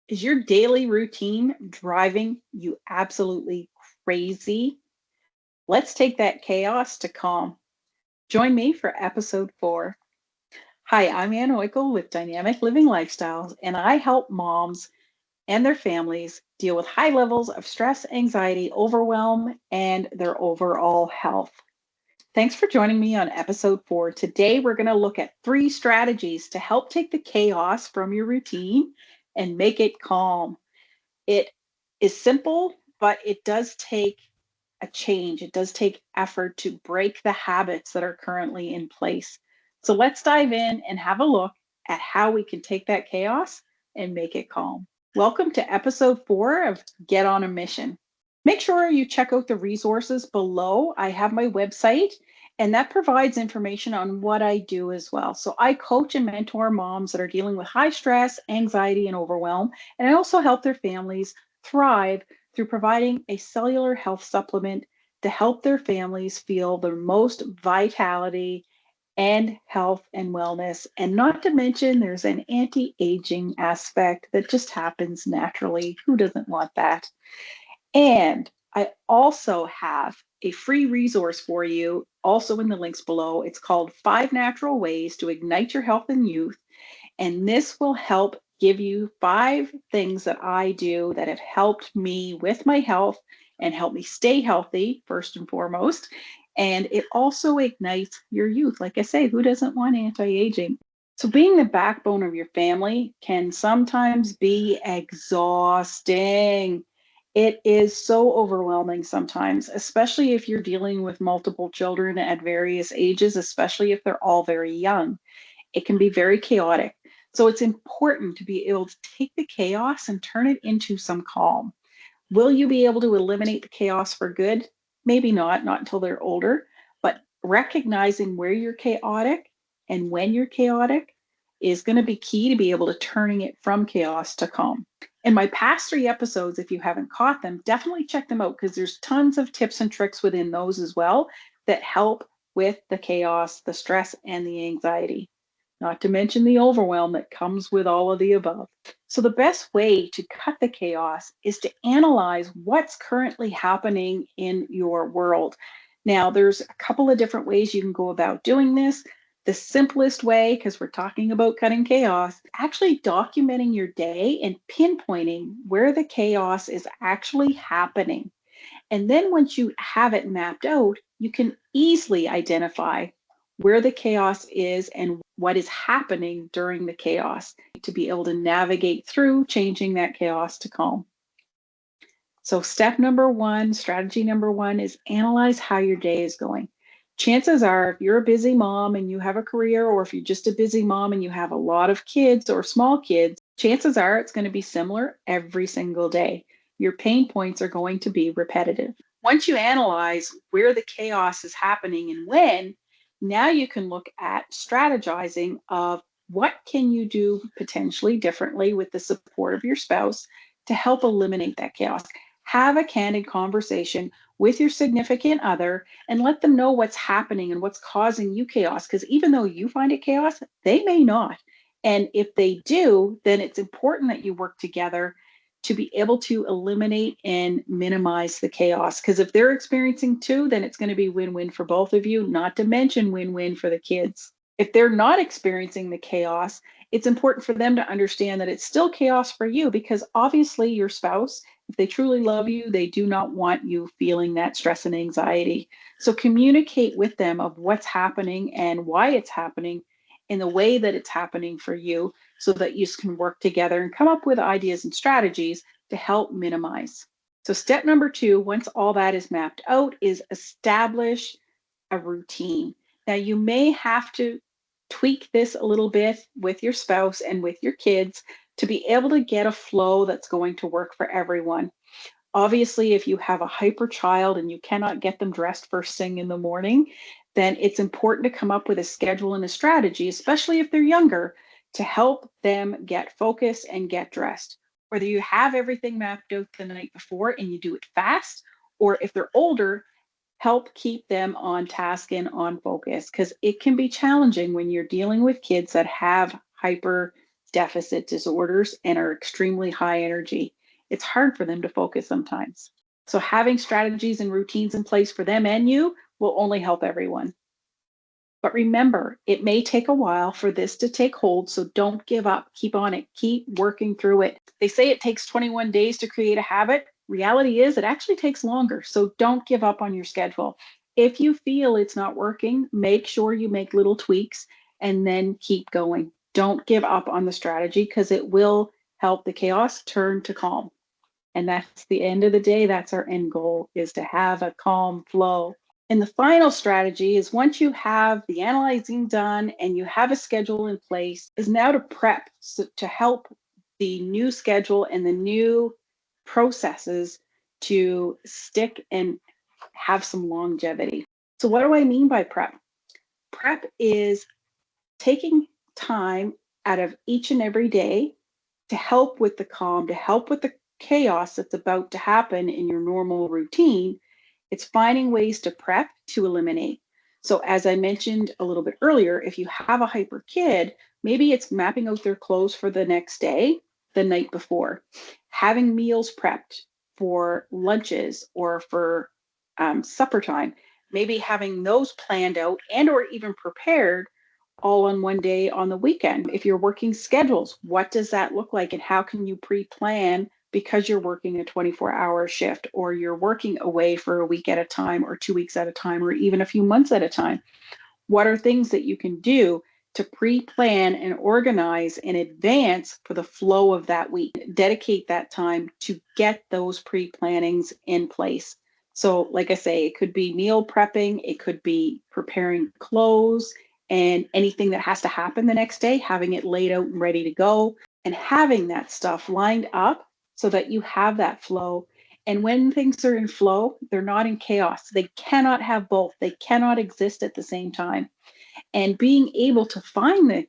Is your daily routine driving you absolutely crazy? Let's take that chaos to calm. Join me for episode 4. Hi, I'm Ann Oikel with Dynamic Living Lifestyles, and I help moms and their families deal with high levels of stress, anxiety, overwhelm, and their overall health. Thanks for joining me on episode 4. Today, we're going to look at 3 strategies to help take the chaos from your routine and make it calm. It is simple, but it does take a change. It does take effort to break the habits that are currently in place. So let's dive in and have a look at how we can take that chaos and make it calm. Welcome to episode 4 of Get on a Mission. Make sure you check out the resources below. I have my website, and that provides information on what I do as well. So I coach and mentor moms that are dealing with high stress, anxiety, and overwhelm. And I also help their families thrive through providing a cellular health supplement to help their families feel the most vitality and health and wellness. And not to mention, there's an anti aging aspect that just happens naturally. Who doesn't want that? And I also have a free resource for you, also in the links below. It's called 5 Natural Ways to Ignite Your Health and Youth. And this will help give you 5 things that I do that have helped me with my health and help me stay healthy, first and foremost. And it also ignites your youth. Like I say, who doesn't want anti aging? So, being the backbone of your family can sometimes be exhausting. It is so overwhelming sometimes, especially if you're dealing with multiple children at various ages, especially if they're all very young. It can be very chaotic. So it's important to be able to take the chaos and turn it into some calm. Will you be able to eliminate the chaos for good? Maybe not until they're older, but recognizing where you're chaotic and when you're chaotic is going to be key to be able to turning it from chaos to calm. In my past 3 episodes, if you haven't caught them, definitely check them out because there's tons of tips and tricks within those as well that help with the chaos, the stress, and the anxiety, not to mention the overwhelm that comes with all of the above. So, the best way to cut the chaos is to analyze what's currently happening in your world. Now, there's a couple of different ways you can go about doing this. The simplest way, because we're talking about cutting chaos, actually documenting your day and pinpointing where the chaos is actually happening. And then once you have it mapped out, you can easily identify where the chaos is and what is happening during the chaos to be able to navigate through changing that chaos to calm. So, step number 1, strategy number 1 is analyze how your day is going. Chances are, if you're a busy mom and you have a career, or if you're just a busy mom and you have a lot of kids or small kids, chances are it's going to be similar every single day. Your pain points are going to be repetitive. Once you analyze where the chaos is happening and when, now you can look at strategizing of what can you do potentially differently with the support of your spouse to help eliminate that chaos. Have a candid conversation with your significant other and let them know what's happening and what's causing you chaos. Because even though you find it chaos, they may not. And if they do, then it's important that you work together to be able to eliminate and minimize the chaos. Because if they're experiencing too, then it's going to be win-win for both of you, not to mention win-win for the kids. If they're not experiencing the chaos, it's important for them to understand that it's still chaos for you, because obviously your spouse, if they truly love you, they do not want you feeling that stress and anxiety. So communicate with them of what's happening and why it's happening in the way that it's happening for you, so that you can work together and come up with ideas and strategies to help minimize. So step number 2, once all that is mapped out, is establish a routine. Now you may have to tweak this a little bit with your spouse and with your kids to be able to get a flow that's going to work for everyone. Obviously, if you have a hyper child and you cannot get them dressed first thing in the morning, then it's important to come up with a schedule and a strategy, especially if they're younger, to help them get focused and get dressed. Whether you have everything mapped out the night before and you do it fast, or if they're older, help keep them on task and on focus, because it can be challenging when you're dealing with kids that have hyper deficit disorders and are extremely high energy. It's hard for them to focus sometimes. So having strategies and routines in place for them and you will only help everyone. But remember, it may take a while for this to take hold, so don't give up. Keep on it. Keep working through it. They say it takes 21 days to create a habit. Reality is, it actually takes longer, so don't give up on your schedule. If you feel it's not working, make sure you make little tweaks and then keep going. Don't give up on the strategy because it will help the chaos turn to calm. And that's the end of the day. That's our end goal, is to have a calm flow. And the final strategy is, once you have the analyzing done and you have a schedule in place, is now to prep to help the new schedule and the new processes to stick and have some longevity. So what do I mean by prep? Prep is taking time out of each and every day to help with the calm, to help with the chaos that's about to happen in your normal routine. It's finding ways to prep to eliminate. So, as I mentioned a little bit earlier, if you have a hyper kid, maybe it's mapping out their clothes for the next day, the night before, having meals prepped for lunches or for supper time, maybe having those planned out and or even prepared all on one day on the weekend. If you're working schedules, what does that look like and how can you pre-plan because you're working a 24-hour shift or you're working away for a week at a time or 2 weeks at a time or even a few months at a time? What are things that you can do to pre-plan and organize in advance for the flow of that week? Dedicate that time to get those pre-plannings in place. So, like I say, it could be meal prepping, it could be preparing clothes and anything that has to happen the next day, having it laid out and ready to go, and having that stuff lined up so that you have that flow. And when things are in flow, they're not in chaos. They cannot have both. They cannot exist at the same time. And being able to find the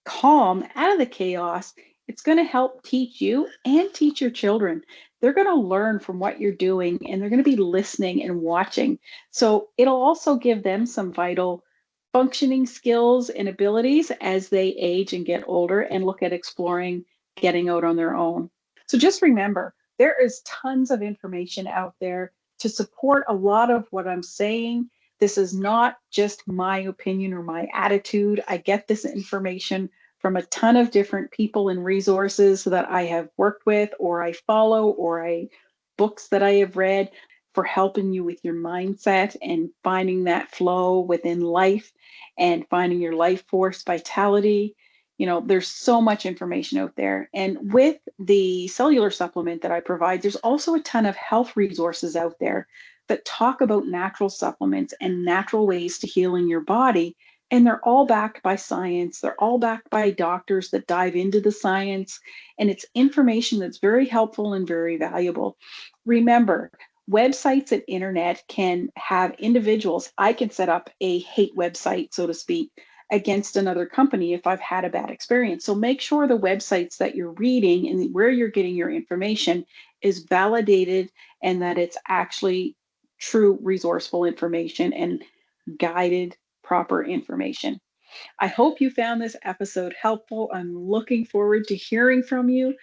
calm out of the chaos, it's going to help teach you and teach your children. They're going to learn from what you're doing and they're going to be listening and watching. So it'll also give them some vital functioning skills and abilities as they age and get older and look at exploring getting out on their own. So just remember, there is tons of information out there to support a lot of what I'm saying. This is not just my opinion or my attitude. I get this information from a ton of different people and resources that I have worked with or I follow or books that I have read for helping you with your mindset and finding that flow within life and finding your life force vitality. There's so much information out there. And with the cellular supplement that I provide, there's also a ton of health resources out there that talk about natural supplements and natural ways to healing your body. And they're all backed by science. They're all backed by doctors that dive into the science. And it's information that's very helpful and very valuable. Remember, websites and internet can have individuals. I can set up a hate website, so to speak, against another company if I've had a bad experience. So make sure the websites that you're reading and where you're getting your information is validated and that it's actually true resourceful information and guided proper information. I hope you found this episode helpful. I'm looking forward to hearing from you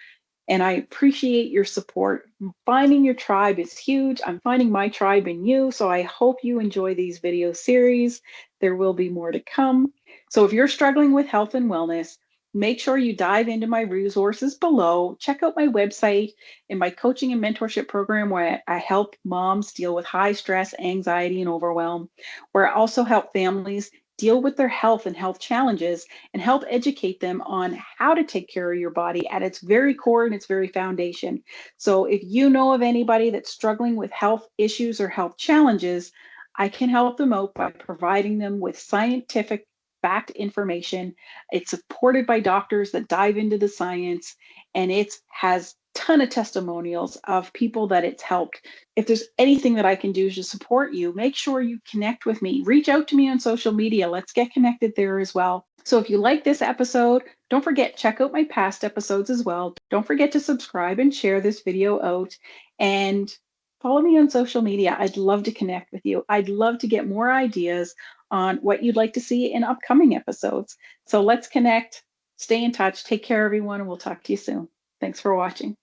and I appreciate your support. Finding your tribe is huge. I'm finding my tribe in you. So I hope you enjoy these video series. There will be more to come. So if you're struggling with health and wellness, make sure you dive into my resources below. Check out my website and my coaching and mentorship program where I help moms deal with high stress, anxiety, and overwhelm, where I also help families deal with their health and health challenges and help educate them on how to take care of your body at its very core and its very foundation. So if you know of anybody that's struggling with health issues or health challenges, I can help them out by providing them with scientific backed information. It's supported by doctors that dive into the science, and it has ton of testimonials of people that it's helped. If there's anything that I can do to support you, make sure you connect with me. Reach out to me on social media. Let's get connected there as well. So if you like this episode, don't forget, check out my past episodes as well. Don't forget to subscribe and share this video out and follow me on social media. I'd love to connect with you. I'd love to get more ideas on what you'd like to see in upcoming episodes. So let's connect. Stay in touch. Take care, everyone, and we'll talk to you soon. Thanks for watching.